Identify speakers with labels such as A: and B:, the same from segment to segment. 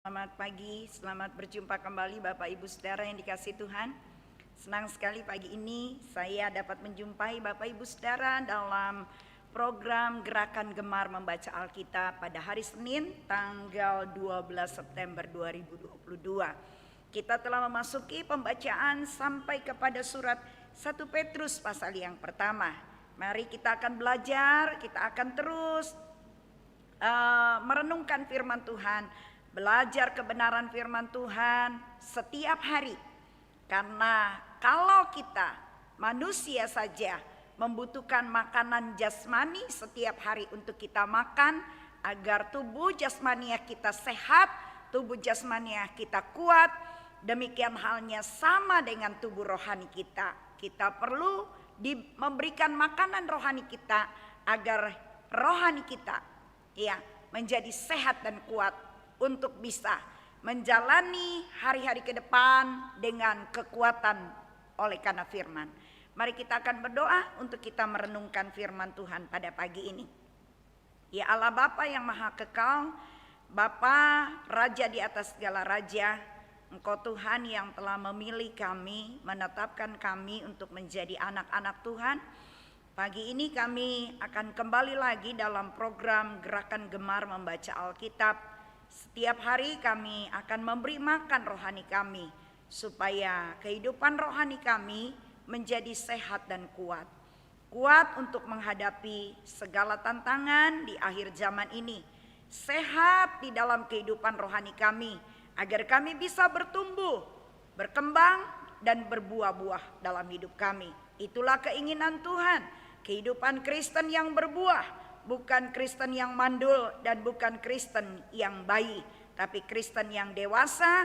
A: Selamat pagi, selamat berjumpa kembali Bapak Ibu Saudara yang dikasihi Tuhan. Senang sekali pagi ini saya dapat menjumpai Bapak Ibu Saudara dalam program Gerakan Gemar Membaca Alkitab pada hari Senin tanggal 12 September 2022. Kita telah memasuki pembacaan sampai kepada surat 1 Petrus pasal yang pertama. Mari kita akan belajar, kita akan terus merenungkan firman Tuhan, belajar kebenaran firman Tuhan setiap hari. Karena kalau kita manusia saja membutuhkan makanan jasmani setiap hari untuk kita makan agar tubuh jasmania kita sehat, tubuh jasmania kita kuat, demikian halnya sama dengan tubuh rohani kita. Kita perlu memberikan makanan rohani kita agar rohani kita menjadi sehat dan kuat untuk bisa menjalani hari-hari ke depan dengan kekuatan oleh karena firman. Mari kita akan berdoa untuk kita merenungkan firman Tuhan pada pagi ini. Ya Allah Bapa yang Maha Kekal, Bapa Raja di atas segala raja, Engkau Tuhan yang telah memilih kami, menetapkan kami untuk menjadi anak-anak Tuhan. Pagi ini kami akan kembali lagi dalam program Gerakan Gemar Membaca Alkitab. Setiap hari kami akan memberi makan rohani kami supaya kehidupan rohani kami menjadi sehat dan kuat. Kuat untuk menghadapi segala tantangan di akhir zaman ini. Sehat di dalam kehidupan rohani kami agar kami bisa bertumbuh, berkembang dan berbuah-buah dalam hidup kami. Itulah keinginan Tuhan, kehidupan Kristen yang berbuah. Bukan Kristen yang mandul dan bukan Kristen yang bayi, tapi Kristen yang dewasa,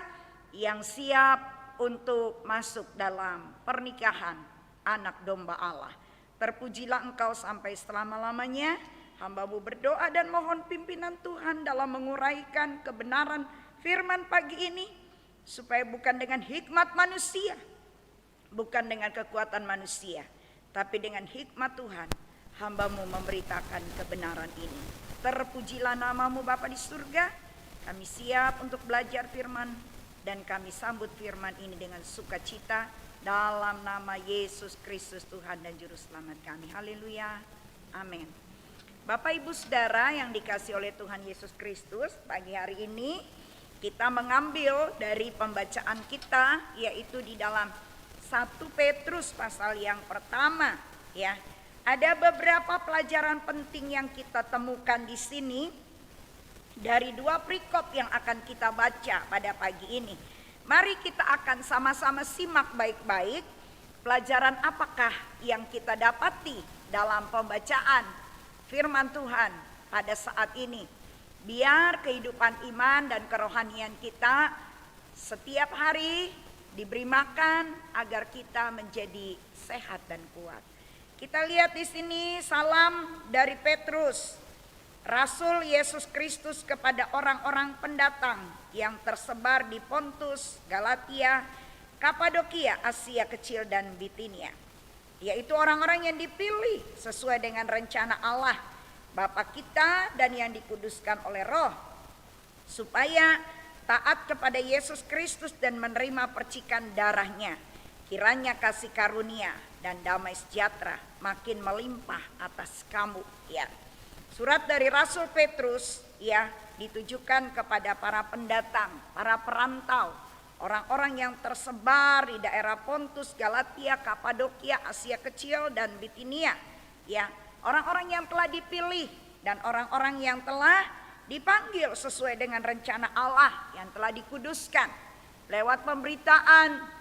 A: yang siap untuk masuk dalam pernikahan anak domba Allah. Terpujilah Engkau sampai selama-lamanya. Hamba-Mu berdoa dan mohon pimpinan Tuhan dalam menguraikan kebenaran firman pagi ini, supaya bukan dengan hikmat manusia, bukan dengan kekuatan manusia, tapi dengan hikmat Tuhan Hamba-Mu memberitakan kebenaran ini. Terpujilah nama-Mu Bapa di surga. Kami siap untuk belajar firman dan kami sambut firman ini dengan sukacita dalam nama Yesus Kristus Tuhan dan Juru Selamat kami. Haleluya. Amin. Bapak Ibu Saudara yang dikasihi oleh Tuhan Yesus Kristus, pagi hari ini kita mengambil dari pembacaan kita, yaitu di dalam 1 Petrus pasal yang pertama, ya. Ada beberapa pelajaran penting yang kita temukan di sini dari dua perikop yang akan kita baca pada pagi ini. Mari kita akan sama-sama simak baik-baik pelajaran apakah yang kita dapati dalam pembacaan firman Tuhan pada saat ini. Biar kehidupan iman dan kerohanian kita setiap hari diberi makan agar kita menjadi sehat dan kuat. Kita lihat di sini salam dari Petrus, Rasul Yesus Kristus kepada orang-orang pendatang yang tersebar di Pontus, Galatia, Kapadokia, Asia Kecil dan Bitinia. Yaitu orang-orang yang dipilih sesuai dengan rencana Allah, Bapa kita dan yang dikuduskan oleh Roh, supaya taat kepada Yesus Kristus dan menerima percikan darahnya. Kiranya kasih karunia dan damai sejahtera makin melimpah atas kamu, ya. Surat dari Rasul Petrus, ya, ditujukan kepada para pendatang, para perantau, orang-orang yang tersebar di daerah Pontus, Galatia, Kapadokia, Asia Kecil dan Bitinia, ya. Orang-orang yang telah dipilih dan orang-orang yang telah dipanggil sesuai dengan rencana Allah yang telah dikuduskan lewat pemberitaan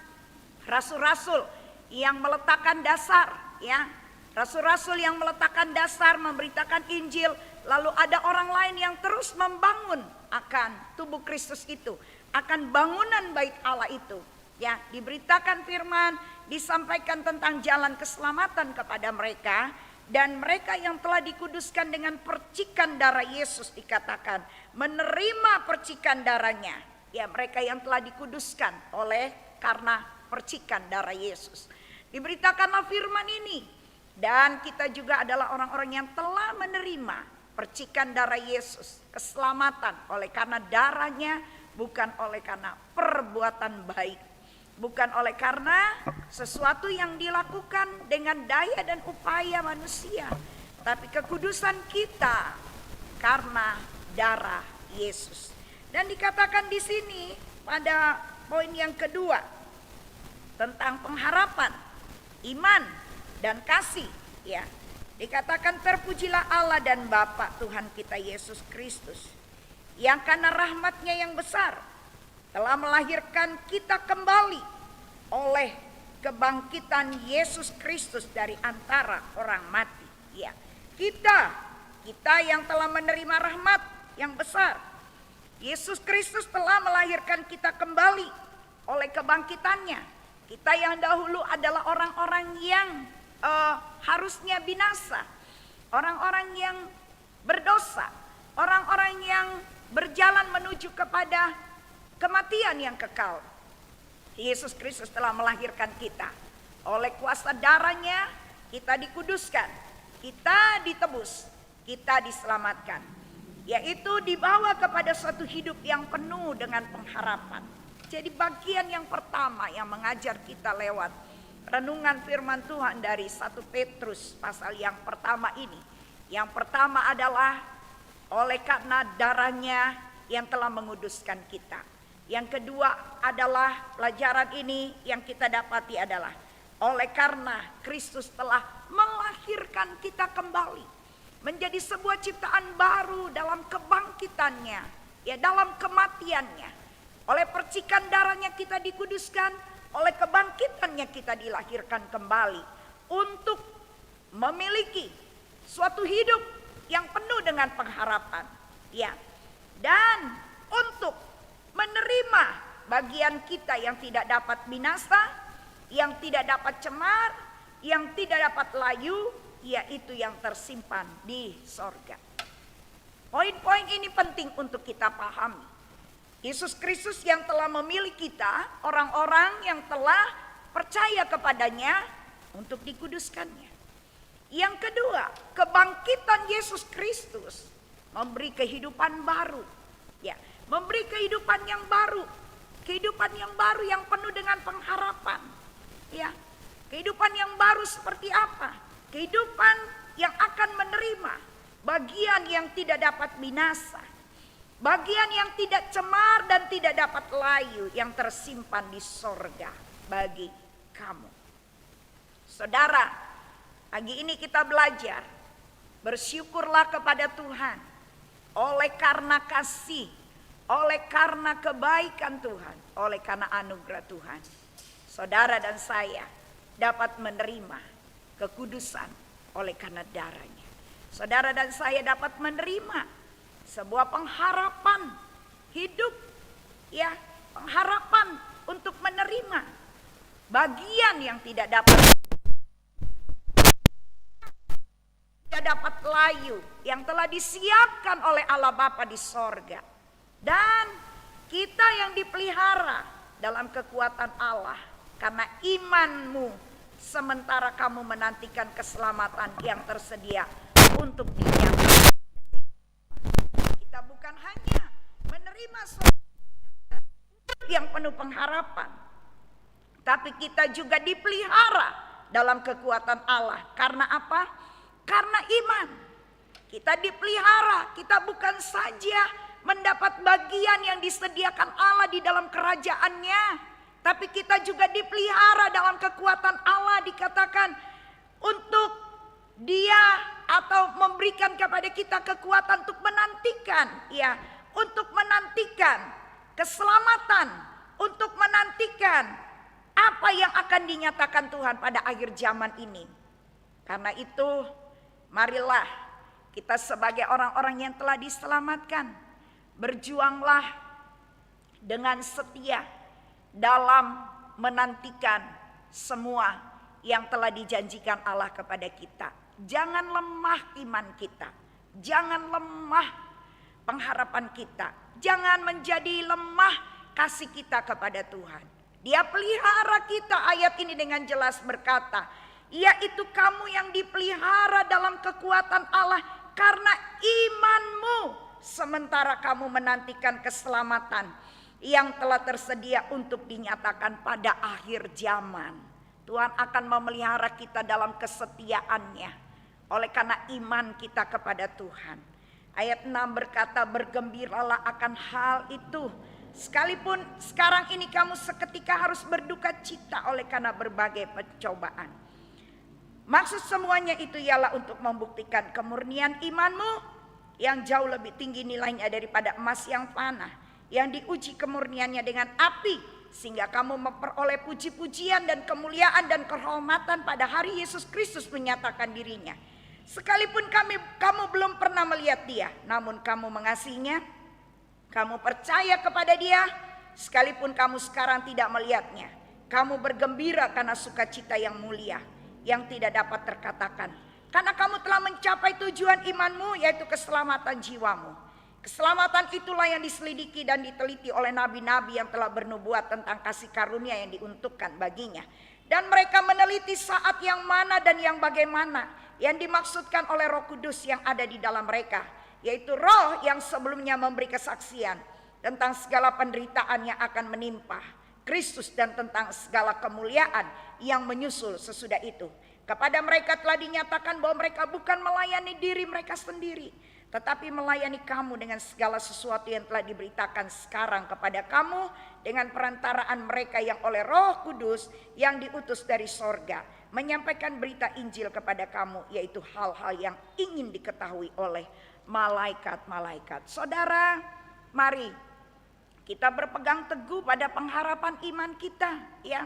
A: rasul-rasul yang meletakkan dasar, ya. Rasul-rasul yang meletakkan dasar memberitakan Injil, lalu ada orang lain yang terus membangun akan tubuh Kristus itu, akan bangunan bait Allah itu, ya. Diberitakan firman, disampaikan tentang jalan keselamatan kepada mereka, dan mereka yang telah dikuduskan dengan percikan darah Yesus dikatakan menerima percikan darahnya, ya. Mereka yang telah dikuduskan oleh karena percikan darah Yesus. Diberitakanlah firman ini, dan kita juga adalah orang-orang yang telah menerima percikan darah Yesus, keselamatan oleh karena darahnya bukan oleh karena perbuatan baik, bukan oleh karena sesuatu yang dilakukan dengan daya dan upaya manusia, tapi kekudusan kita karena darah Yesus. Dan dikatakan di sini pada poin yang kedua tentang pengharapan, iman dan kasih, ya. Dikatakan terpujilah Allah dan Bapa Tuhan kita Yesus Kristus, yang karena rahmat-Nya yang besar telah melahirkan kita kembali oleh kebangkitan Yesus Kristus dari antara orang mati. Ya, kita yang telah menerima rahmat yang besar, Yesus Kristus telah melahirkan kita kembali oleh kebangkitannya. Kita yang dahulu adalah orang-orang yang harusnya binasa, orang-orang yang berdosa, orang-orang yang berjalan menuju kepada kematian yang kekal. Yesus Kristus telah melahirkan kita. Oleh kuasa darah-Nya kita dikuduskan, kita ditebus, kita diselamatkan, yaitu dibawa kepada suatu hidup yang penuh dengan pengharapan. Jadi bagian yang pertama yang mengajar kita lewat renungan firman Tuhan dari 1 Petrus pasal yang pertama ini. Yang pertama adalah oleh karena darah-Nya yang telah menguduskan kita. Yang kedua adalah pelajaran ini yang kita dapati adalah oleh karena Kristus telah melahirkan kita kembali menjadi sebuah ciptaan baru dalam kebangkitannya, ya, dalam kematiannya. Oleh percikan darah-Nya kita dikuduskan, oleh kebangkitannya kita dilahirkan kembali untuk memiliki suatu hidup yang penuh dengan pengharapan, ya, dan untuk menerima bagian kita yang tidak dapat binasa, yang tidak dapat cemar, yang tidak dapat layu, yaitu yang tersimpan di sorga. Poin-poin ini penting untuk kita pahami. Yesus Kristus yang telah memilih kita, orang-orang yang telah percaya kepadanya untuk dikuduskannya. Yang kedua, kebangkitan Yesus Kristus memberi kehidupan baru, ya, memberi kehidupan yang baru, kehidupan yang baru yang penuh dengan pengharapan, ya. Kehidupan yang baru seperti apa? Kehidupan yang akan menerima bagian yang tidak dapat binasa, bagian yang tidak cemar dan tidak dapat layu, yang tersimpan di sorga bagi kamu. Saudara, pagi ini kita belajar, bersyukurlah kepada Tuhan oleh karena kasih, oleh karena kebaikan Tuhan, oleh karena anugerah Tuhan. Saudara dan saya dapat menerima kekudusan oleh karena darah-Nya. Saudara dan saya dapat menerima sebuah pengharapan hidup, ya, pengharapan untuk menerima bagian yang tidak dapat layu, yang telah disiapkan oleh Allah Bapa di sorga. Dan kita yang dipelihara dalam kekuatan Allah karena imanmu, sementara kamu menantikan keselamatan yang tersedia untuk dinyatakan. Kita bukan hanya menerima yang penuh pengharapan, tapi kita juga dipelihara dalam kekuatan Allah. Karena apa? Karena iman. Kita dipelihara, kita bukan saja mendapat bagian yang disediakan Allah di dalam kerajaannya, tapi kita juga dipelihara dalam kekuatan Allah. Dikatakan untuk Dia atau memberikan kepada kita kekuatan untuk menantikan, ya, untuk menantikan keselamatan, untuk menantikan apa yang akan dinyatakan Tuhan pada akhir zaman ini. Karena itu, marilah kita sebagai orang-orang yang telah diselamatkan, berjuanglah dengan setia dalam menantikan semua yang telah dijanjikan Allah kepada kita. Jangan lemah iman kita, jangan lemah pengharapan kita, jangan menjadi lemah kasih kita kepada Tuhan. Dia pelihara kita, ayat ini dengan jelas berkata, yaitu kamu yang dipelihara dalam kekuatan Allah karena imanmu, sementara kamu menantikan keselamatan yang telah tersedia untuk dinyatakan pada akhir zaman. Tuhan akan memelihara kita dalam kesetiaannya oleh karena iman kita kepada Tuhan. Ayat 6 berkata, bergembiralah akan hal itu, sekalipun sekarang ini kamu seketika harus berduka cita oleh karena berbagai pencobaan. Maksud semuanya itu ialah untuk membuktikan kemurnian imanmu yang jauh lebih tinggi nilainya daripada emas yang fana, yang diuji kemurniannya dengan api, sehingga kamu memperoleh puji-pujian dan kemuliaan dan kehormatan pada hari Yesus Kristus menyatakan dirinya. Sekalipun kamu belum pernah melihat dia, namun kamu mengasihinya, kamu percaya kepada dia, sekalipun kamu sekarang tidak melihatnya. Kamu bergembira karena sukacita yang mulia, yang tidak dapat terkatakan. Karena kamu telah mencapai tujuan imanmu, yaitu keselamatan jiwamu. Keselamatan itulah yang diselidiki dan diteliti oleh nabi-nabi yang telah bernubuat tentang kasih karunia yang diuntukkan baginya. Dan mereka meneliti saat yang mana dan yang bagaimana yang dimaksudkan oleh Roh Kudus yang ada di dalam mereka, yaitu Roh yang sebelumnya memberi kesaksian tentang segala penderitaan yang akan menimpa Kristus dan tentang segala kemuliaan yang menyusul sesudah itu. Kepada mereka telah dinyatakan bahwa mereka bukan melayani diri mereka sendiri, tetapi melayani kamu dengan segala sesuatu yang telah diberitakan sekarang kepada kamu dengan perantaraan mereka yang oleh Roh Kudus yang diutus dari sorga, menyampaikan berita Injil kepada kamu, yaitu hal-hal yang ingin diketahui oleh malaikat-malaikat. Saudara, mari kita berpegang teguh pada pengharapan iman kita, ya.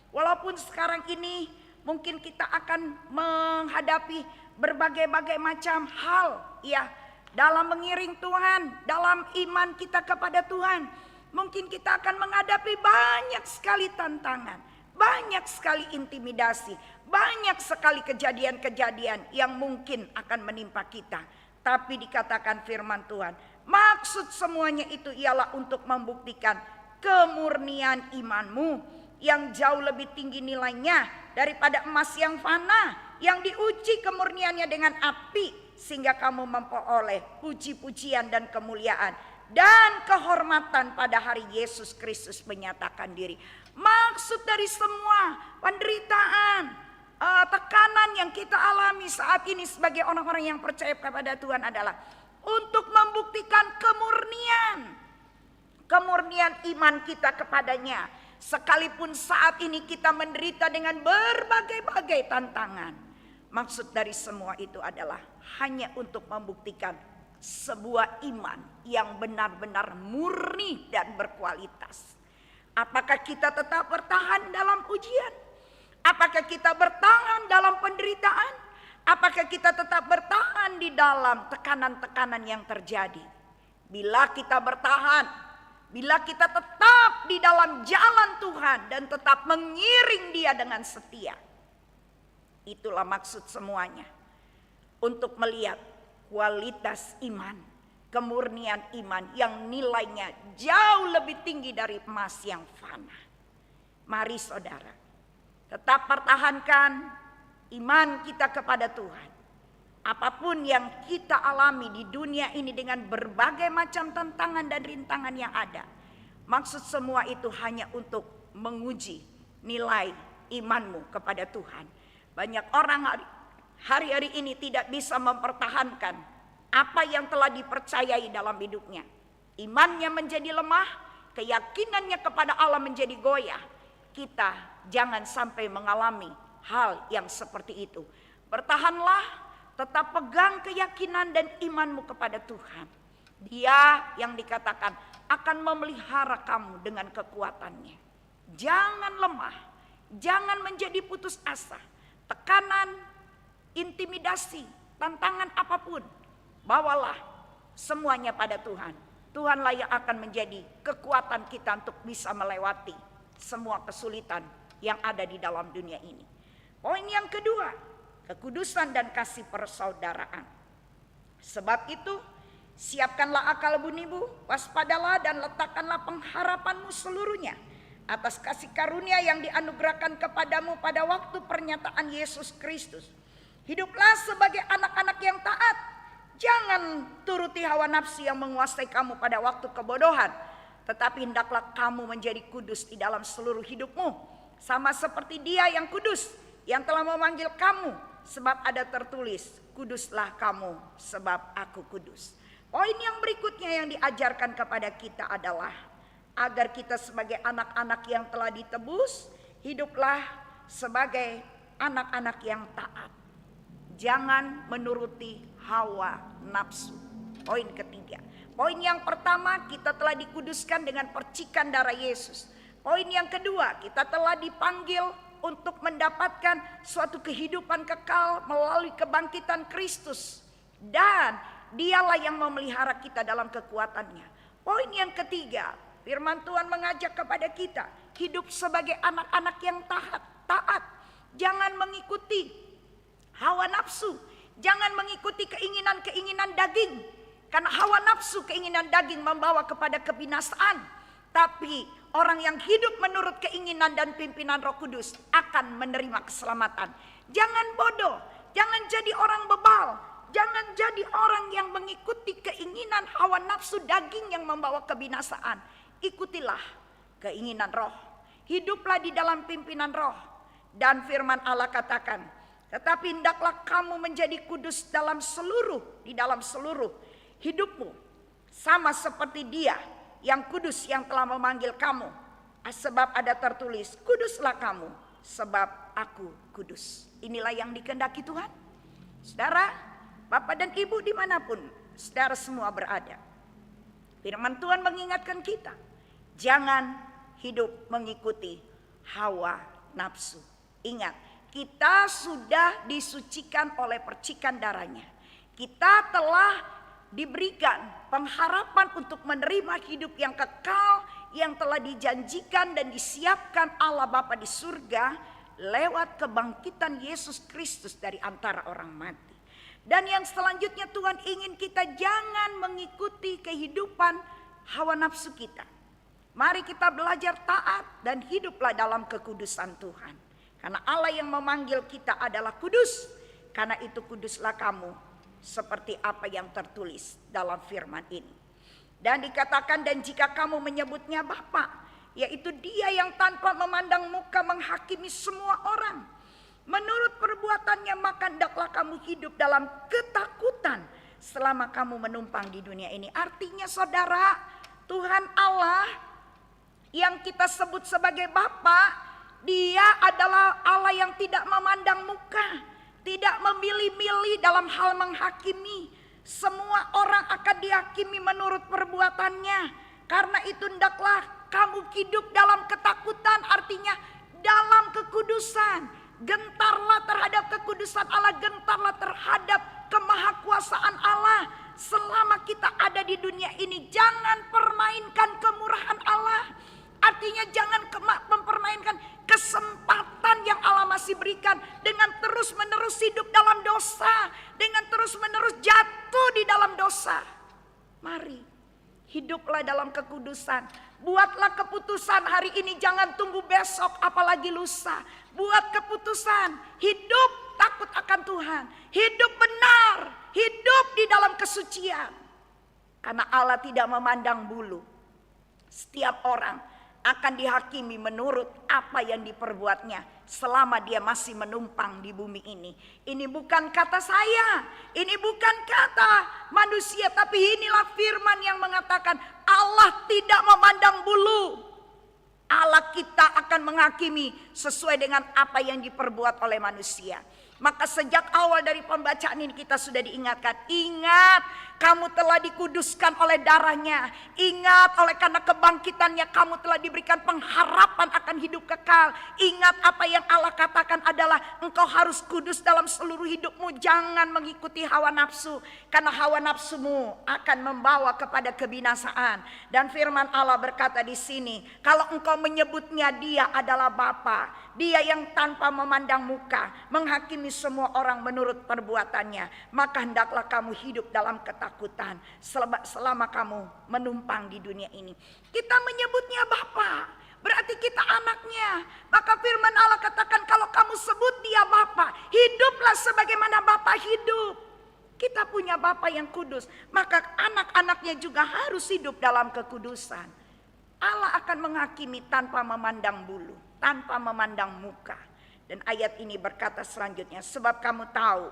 A: Walaupun sekarang ini mungkin kita akan menghadapi berbagai-bagai macam hal, ya, dalam mengiring Tuhan, dalam iman kita kepada Tuhan. Mungkin kita akan menghadapi banyak sekali tantangan, banyak sekali intimidasi, banyak sekali kejadian-kejadian yang mungkin akan menimpa kita. Tapi dikatakan firman Tuhan, maksud semuanya itu ialah untuk membuktikan kemurnian imanmu yang jauh lebih tinggi nilainya daripada emas yang fana, yang diuji kemurniannya dengan api, sehingga kamu memperoleh puji-pujian dan kemuliaan dan kehormatan pada hari Yesus Kristus menyatakan diri. Maksud dari semua penderitaan, tekanan yang kita alami saat ini sebagai orang-orang yang percaya kepada Tuhan adalah untuk membuktikan kemurnian iman kita kepadanya. Sekalipun saat ini kita menderita dengan berbagai-bagai tantangan. Maksud dari semua itu adalah hanya untuk membuktikan sebuah iman yang benar-benar murni dan berkualitas. Apakah kita tetap bertahan dalam ujian? Apakah kita bertahan dalam penderitaan? Apakah kita tetap bertahan di dalam tekanan-tekanan yang terjadi? Bila kita bertahan, bila kita tetap di dalam jalan Tuhan dan tetap mengiring Dia dengan setia, itulah maksud semuanya. Untuk melihat kualitas iman, kemurnian iman yang nilainya jauh lebih tinggi dari emas yang fana. Mari saudara, tetap pertahankan iman kita kepada Tuhan. Apapun yang kita alami di dunia ini dengan berbagai macam tantangan dan rintangan yang ada, maksud semua itu hanya untuk menguji nilai imanmu kepada Tuhan. Banyak orang hari-hari ini tidak bisa mempertahankan apa yang telah dipercayai dalam hidupnya. Imannya menjadi lemah, keyakinannya kepada Allah menjadi goyah. Kita jangan sampai mengalami hal yang seperti itu. Bertahanlah, tetap pegang keyakinan dan imanmu kepada Tuhan. Dia yang dikatakan akan memelihara kamu dengan kekuatannya. Jangan lemah, jangan menjadi putus asa. Tekanan, intimidasi, tantangan apapun, bawalah semuanya pada Tuhan. Tuhanlah yang akan menjadi kekuatan kita untuk bisa melewati semua kesulitan yang ada di dalam dunia ini. Poin yang kedua, kekudusan dan kasih persaudaraan. Sebab itu, siapkanlah akal bunimu, waspadalah dan letakkanlah pengharapanmu seluruhnya atas kasih karunia yang dianugerahkan kepadamu pada waktu pernyataan Yesus Kristus. Hiduplah sebagai anak-anak yang taat. Jangan turuti hawa nafsu yang menguasai kamu pada waktu kebodohan. tetapi hendaklah kamu menjadi kudus di dalam seluruh hidupmu, sama seperti Dia yang kudus, yang telah memanggil kamu. Sebab ada tertulis, kuduslah kamu sebab aku kudus. Poin yang berikutnya yang diajarkan kepada kita adalah agar kita sebagai anak-anak yang telah ditebus, hiduplah sebagai anak-anak yang taat. Jangan menuruti hawa nafsu. Poin ketiga. Poin yang pertama, kita telah dikuduskan dengan percikan darah Yesus. Poin yang kedua, kita telah dipanggil untuk mendapatkan suatu kehidupan kekal melalui kebangkitan Kristus. Dan Dialah yang memelihara kita dalam kekuatannya. Poin yang ketiga, firman Tuhan mengajak kepada kita hidup sebagai anak-anak yang taat. Jangan mengikuti hawa nafsu. Jangan mengikuti keinginan-keinginan daging. Karena hawa nafsu, keinginan daging membawa kepada kebinasaan. Tapi orang yang hidup menurut keinginan dan pimpinan Roh Kudus akan menerima keselamatan. Jangan bodoh, jangan jadi orang bebal, jangan jadi orang yang mengikuti keinginan hawa nafsu daging yang membawa kebinasaan. Ikutilah keinginan Roh, hiduplah di dalam pimpinan Roh. Dan firman Allah katakan, tetapi hendaklah kamu menjadi kudus di dalam seluruh hidupmu, sama seperti Dia yang kudus yang telah memanggil kamu. Sebab ada tertulis, kuduslah kamu sebab aku kudus. Inilah yang dikehendaki Tuhan. Saudara, Bapak dan Ibu dimanapun saudara semua berada, firman Tuhan mengingatkan kita, jangan hidup mengikuti hawa nafsu. Ingat, kita sudah disucikan oleh percikan darahnya. Kita telah diberikan pengharapan untuk menerima hidup yang kekal yang telah dijanjikan dan disiapkan Allah Bapa di surga lewat kebangkitan Yesus Kristus dari antara orang mati. Dan yang selanjutnya Tuhan ingin kita jangan mengikuti kehidupan hawa nafsu kita. Mari kita belajar taat dan hiduplah dalam kekudusan Tuhan. Karena Allah yang memanggil kita adalah kudus. Karena itu kuduslah kamu seperti apa yang tertulis dalam firman ini. Dan dikatakan, dan jika kamu menyebutnya Bapa, yaitu Dia yang tanpa memandang muka menghakimi semua orang, menurut perbuatannya, maka hendaklah kamu hidup dalam ketakutan selama kamu menumpang di dunia ini. Artinya saudara, Tuhan Allah yang kita sebut sebagai Bapa, Dia adalah Allah yang tidak memandang muka, tidak memilih-milih dalam hal menghakimi. Semua orang akan dihakimi menurut perbuatannya. Karena itu hendaklah kamu hidup dalam ketakutan, artinya dalam kekudusan. Gentarlah terhadap kekudusan Allah, gentarlah terhadap kemahakuasaan Allah. Selama kita ada di dunia ini, jangan permainkan kemurahan Allah. Artinya jangan mempermainkan kesempatan yang Allah masih berikan dengan terus-menerus hidup dalam dosa, dengan terus-menerus jatuh di dalam dosa. Mari hiduplah dalam kekudusan. Buatlah keputusan hari ini, jangan tunggu besok apalagi lusa. Buat keputusan, hidup takut akan Tuhan, hidup benar, hidup di dalam kesucian. Karena Allah tidak memandang bulu. Setiap orang akan dihakimi menurut apa yang diperbuatnya selama dia masih menumpang di bumi ini. Ini bukan kata saya, ini bukan kata manusia, tapi inilah firman yang mengatakan Allah tidak memandang bulu. Allah kita akan menghakimi sesuai dengan apa yang diperbuat oleh manusia. Maka sejak awal dari pembacaan ini kita sudah diingatkan, ingat kamu telah dikuduskan oleh darahnya. Ingat oleh karena kebangkitannya kamu telah diberikan pengharapan akan hidup kekal. Ingat apa yang Allah katakan adalah engkau harus kudus dalam seluruh hidupmu. Jangan mengikuti hawa nafsu, karena hawa nafsumu akan membawa kepada kebinasaan. Dan firman Allah berkata di sini, kalau engkau menyebutnya Dia adalah Bapa, Dia yang tanpa memandang muka menghakimi semua orang menurut perbuatannya, maka hendaklah kamu hidup dalam ketakutan selama kamu menumpang di dunia ini. Kita menyebutnya Bapa, berarti kita anaknya. Maka firman Allah katakan, kalau kamu sebut Dia Bapa, hiduplah sebagaimana Bapa hidup. Kita punya Bapa yang kudus, maka anak-anaknya juga harus hidup dalam kekudusan. Allah akan menghakimi tanpa memandang bulu, tanpa memandang muka. Dan ayat ini berkata selanjutnya, sebab kamu tahu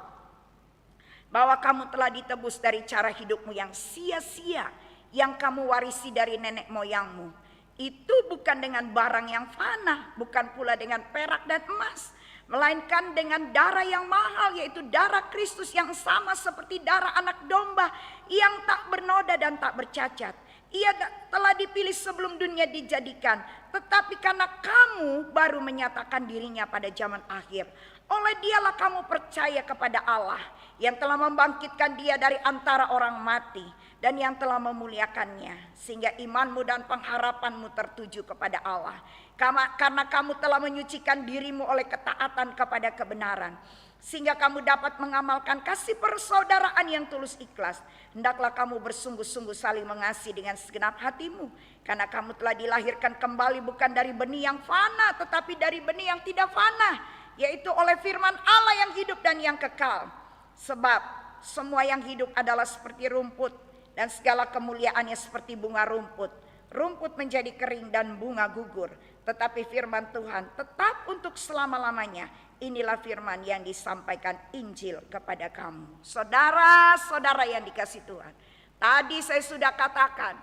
A: bahwa kamu telah ditebus dari cara hidupmu yang sia-sia, yang kamu warisi dari nenek moyangmu. Itu bukan dengan barang yang fana, bukan pula dengan perak dan emas, melainkan dengan darah yang mahal, yaitu darah Kristus yang sama seperti darah anak domba yang tak bernoda dan tak bercacat. Ia telah dipilih sebelum dunia dijadikan, tetapi karena kamu baru menyatakan dirinya pada zaman akhir, oleh dialah kamu percaya kepada Allah yang telah membangkitkan dia dari antara orang mati dan yang telah memuliakannya, sehingga imanmu dan pengharapanmu tertuju kepada Allah. Karena kamu telah menyucikan dirimu oleh ketaatan kepada kebenaran, sehingga kamu dapat mengamalkan kasih persaudaraan yang tulus ikhlas. Hendaklah kamu bersungguh-sungguh saling mengasihi dengan segenap hatimu, karena kamu telah dilahirkan kembali bukan dari benih yang fana, tetapi dari benih yang tidak fana, yaitu oleh firman Allah yang hidup dan yang kekal. Sebab semua yang hidup adalah seperti rumput, dan segala kemuliaannya seperti bunga rumput. Rumput menjadi kering dan bunga gugur, tetapi firman Tuhan tetap untuk selama-lamanya. Inilah firman yang disampaikan Injil kepada kamu. Saudara-saudara yang dikasihi Tuhan, tadi saya sudah katakan,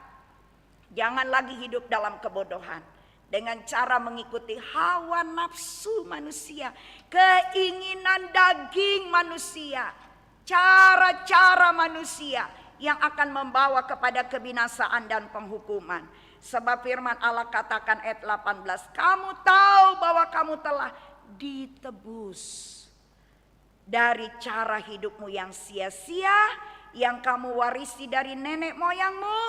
A: jangan lagi hidup dalam kebodohan dengan cara mengikuti hawa nafsu manusia, keinginan daging manusia, cara-cara manusia yang akan membawa kepada kebinasaan dan penghukuman. Sebab firman Allah katakan ayat 18, kamu tahu bahwa kamu telah ditebus dari cara hidupmu yang sia-sia, yang kamu warisi dari nenek moyangmu,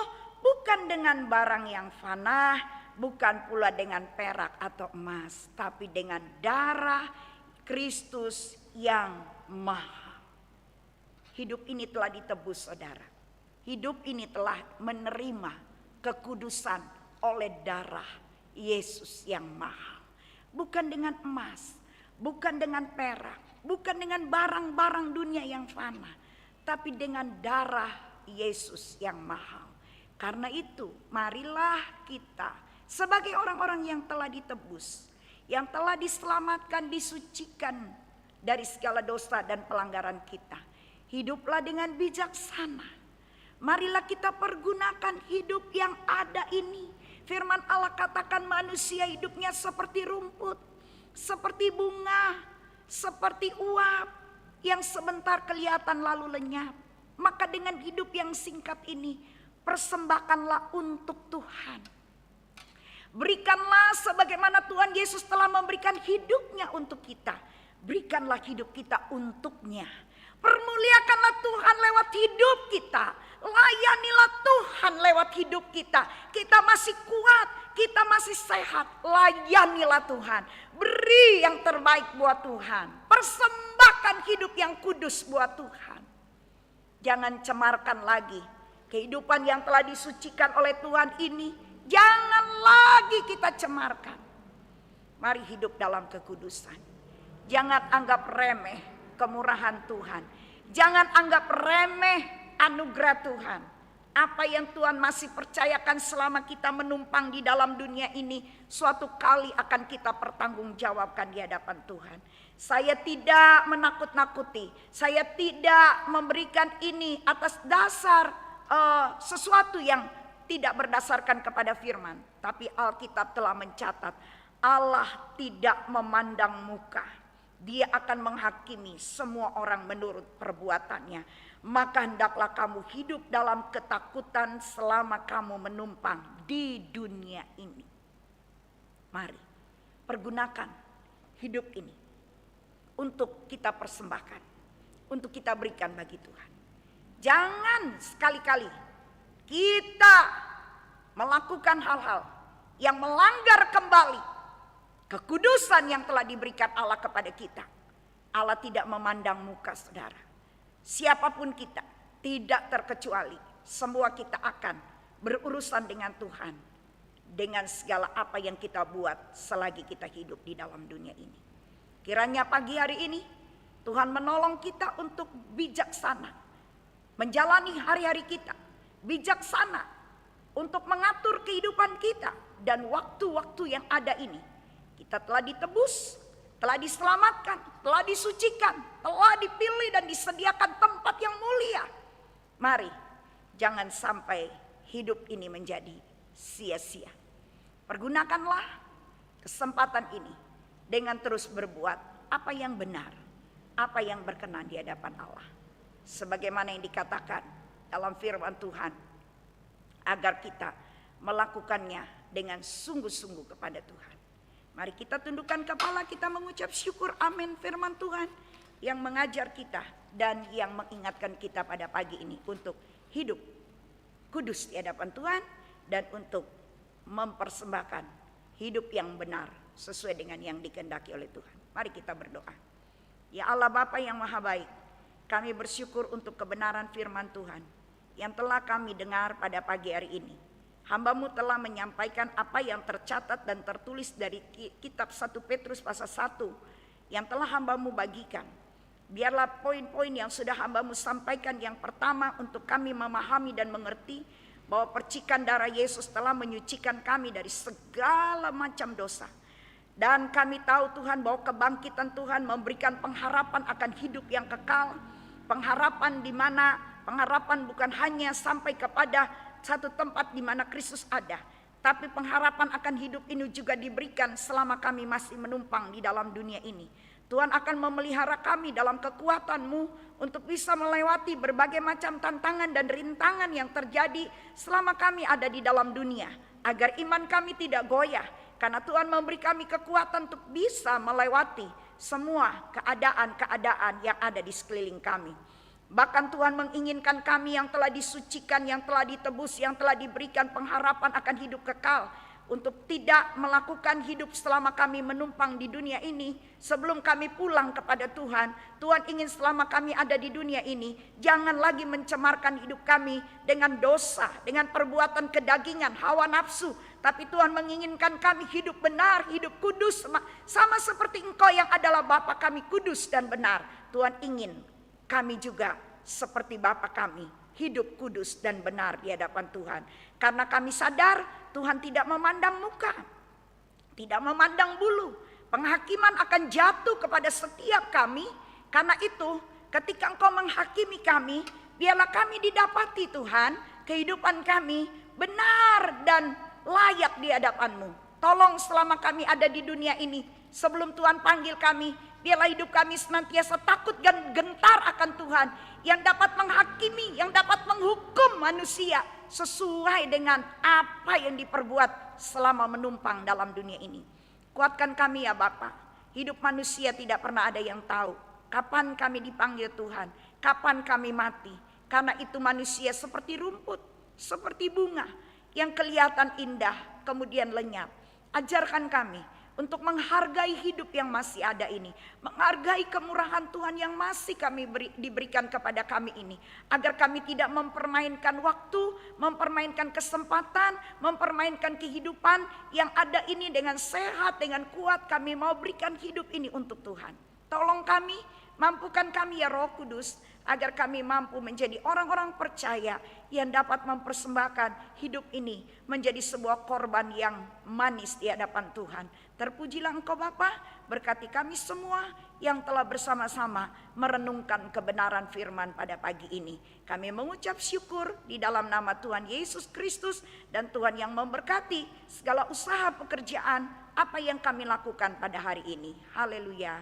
A: bukan dengan barang yang fana, bukan pula dengan perak atau emas, tapi dengan darah Kristus yang mahal. Hidup ini telah ditebus, saudara. Hidup ini telah menerima kekudusan oleh darah Yesus yang mahal. Bukan dengan emas, bukan dengan perak, bukan dengan barang-barang dunia yang fana, tapi dengan darah Yesus yang mahal. Karena itu, marilah kita sebagai orang-orang yang telah ditebus, yang telah diselamatkan, disucikan dari segala dosa dan pelanggaran kita, hiduplah dengan bijaksana. Marilah kita pergunakan hidup yang ada ini. Firman Allah katakan manusia hidupnya seperti rumput, seperti bunga, seperti uap yang sebentar kelihatan lalu lenyap. Maka dengan hidup yang singkat ini, persembahkanlah untuk Tuhan. Berikanlah sebagaimana Tuhan Yesus telah memberikan hidupnya untuk kita. Berikanlah hidup kita untuknya. Permuliakanlah Tuhan lewat hidup kita. Layanilah Tuhan lewat hidup kita. Kita masih kuat, kita masih sehat. Layanilah Tuhan. Beri yang terbaik buat Tuhan. Persembahkan hidup yang kudus buat Tuhan. Jangan cemarkan lagi kehidupan yang telah disucikan oleh Tuhan ini. Jangan lagi kita cemarkan. Mari hidup dalam kekudusan. Jangan anggap remeh kemurahan Tuhan. Jangan anggap remeh anugerah Tuhan. Apa yang Tuhan masih percayakan selama kita menumpang di dalam dunia ini, suatu kali akan kita pertanggungjawabkan di hadapan Tuhan. Saya tidak menakut-nakuti, saya tidak memberikan ini atas dasar sesuatu yang tidak berdasarkan kepada firman. Tapi Alkitab telah mencatat, Allah tidak memandang muka. Dia akan menghakimi semua orang menurut perbuatannya. Maka hendaklah kamu hidup dalam ketakutan selama kamu menumpang di dunia ini. Mari pergunakan hidup ini untuk kita persembahkan, untuk kita berikan bagi Tuhan. Jangan sekali-kali kita melakukan hal-hal yang melanggar kembali kekudusan yang telah diberikan Allah kepada kita. Allah tidak memandang muka, saudara. Siapapun kita, tidak terkecuali, semua kita akan berurusan dengan Tuhan, dengan segala apa yang kita buat selagi kita hidup di dalam dunia ini. Kiranya pagi hari ini Tuhan menolong kita untuk bijaksana menjalani hari-hari kita, bijaksana untuk mengatur kehidupan kita, dan waktu-waktu yang ada ini, kita telah ditebus, telah diselamatkan, telah disucikan, telah dipilih dan disediakan tempat yang mulia. Mari, jangan sampai hidup ini menjadi sia-sia. Pergunakanlah kesempatan ini dengan terus berbuat apa yang benar, apa yang berkenan di hadapan Allah. Sebagaimana yang dikatakan dalam firman Tuhan, agar kita melakukannya dengan sungguh-sungguh kepada Tuhan. Mari kita tundukkan kepala, kita mengucap syukur amin firman Tuhan yang mengajar kita dan yang mengingatkan kita pada pagi ini untuk hidup kudus di hadapan Tuhan dan untuk mempersembahkan hidup yang benar sesuai dengan yang dikehendaki oleh Tuhan. Mari kita berdoa. Ya Allah Bapa yang Maha Baik, kami bersyukur untuk kebenaran firman Tuhan yang telah kami dengar pada pagi hari ini. Hamba-Mu telah menyampaikan apa yang tercatat dan tertulis dari kitab 1 Petrus pasal 1 yang telah hamba-Mu bagikan. Biarlah poin-poin yang sudah hamba-Mu sampaikan yang pertama untuk kami memahami dan mengerti bahwa percikan darah Yesus telah menyucikan kami dari segala macam dosa. Dan kami tahu Tuhan bahwa kebangkitan Tuhan memberikan pengharapan akan hidup yang kekal. Pengharapan di mana pengharapan bukan hanya sampai kepada satu tempat di mana Kristus ada, tapi pengharapan akan hidup ini juga diberikan selama kami masih menumpang di dalam dunia ini. Tuhan akan memelihara kami dalam kekuatan-Mu untuk bisa melewati berbagai macam tantangan dan rintangan yang terjadi selama kami ada di dalam dunia, agar iman kami tidak goyah, karena Tuhan memberi kami kekuatan untuk bisa melewati semua keadaan-keadaan yang ada di sekeliling kami. Bahkan Tuhan menginginkan kami yang telah disucikan, yang telah ditebus, yang telah diberikan pengharapan akan hidup kekal, untuk tidak melakukan hidup selama kami menumpang di dunia ini. Sebelum kami pulang kepada Tuhan, Tuhan ingin selama kami ada di dunia ini, jangan lagi mencemarkan hidup kami dengan dosa, dengan perbuatan kedagingan, hawa nafsu. Tapi Tuhan menginginkan kami hidup benar, hidup kudus, sama seperti Engkau yang adalah Bapa kami kudus dan benar. Tuhan ingin kami juga seperti Bapa kami, hidup kudus dan benar di hadapan Tuhan. Karena kami sadar Tuhan tidak memandang muka, tidak memandang bulu. Penghakiman akan jatuh kepada setiap kami. Karena itu ketika Engkau menghakimi kami, biarlah kami didapati Tuhan, kehidupan kami benar dan layak di hadapan-Mu. Tolong selama kami ada di dunia ini, sebelum Tuhan panggil kami, biarlah hidup kami senantiasa takut dan gentar akan Tuhan, yang dapat menghakimi, yang dapat menghukum manusia sesuai dengan apa yang diperbuat selama menumpang dalam dunia ini. Kuatkan kami ya Bapa. Hidup manusia tidak pernah ada yang tahu kapan kami dipanggil Tuhan, kapan kami mati. Karena itu manusia seperti rumput, seperti bunga yang kelihatan indah kemudian lenyap. Ajarkan kami untuk menghargai hidup yang masih ada ini, menghargai kemurahan Tuhan yang masih diberikan kepada kami ini, agar kami tidak mempermainkan waktu, mempermainkan kesempatan, mempermainkan kehidupan yang ada ini. Dengan sehat, dengan kuat, kami mau berikan hidup ini untuk Tuhan. Tolong kami, mampukan kami ya Roh Kudus, agar kami mampu menjadi orang-orang percaya yang dapat mempersembahkan hidup ini menjadi sebuah korban yang manis di hadapan Tuhan. Terpujilah Engkau Bapa, berkati kami semua yang telah bersama-sama merenungkan kebenaran firman pada pagi ini. Kami mengucap syukur di dalam nama Tuhan Yesus Kristus, dan Tuhan yang memberkati segala usaha pekerjaan apa yang kami lakukan pada hari ini. Haleluya.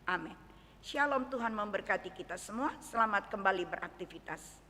A: Amin. Shalom, Tuhan memberkati kita semua. Selamat kembali beraktivitas.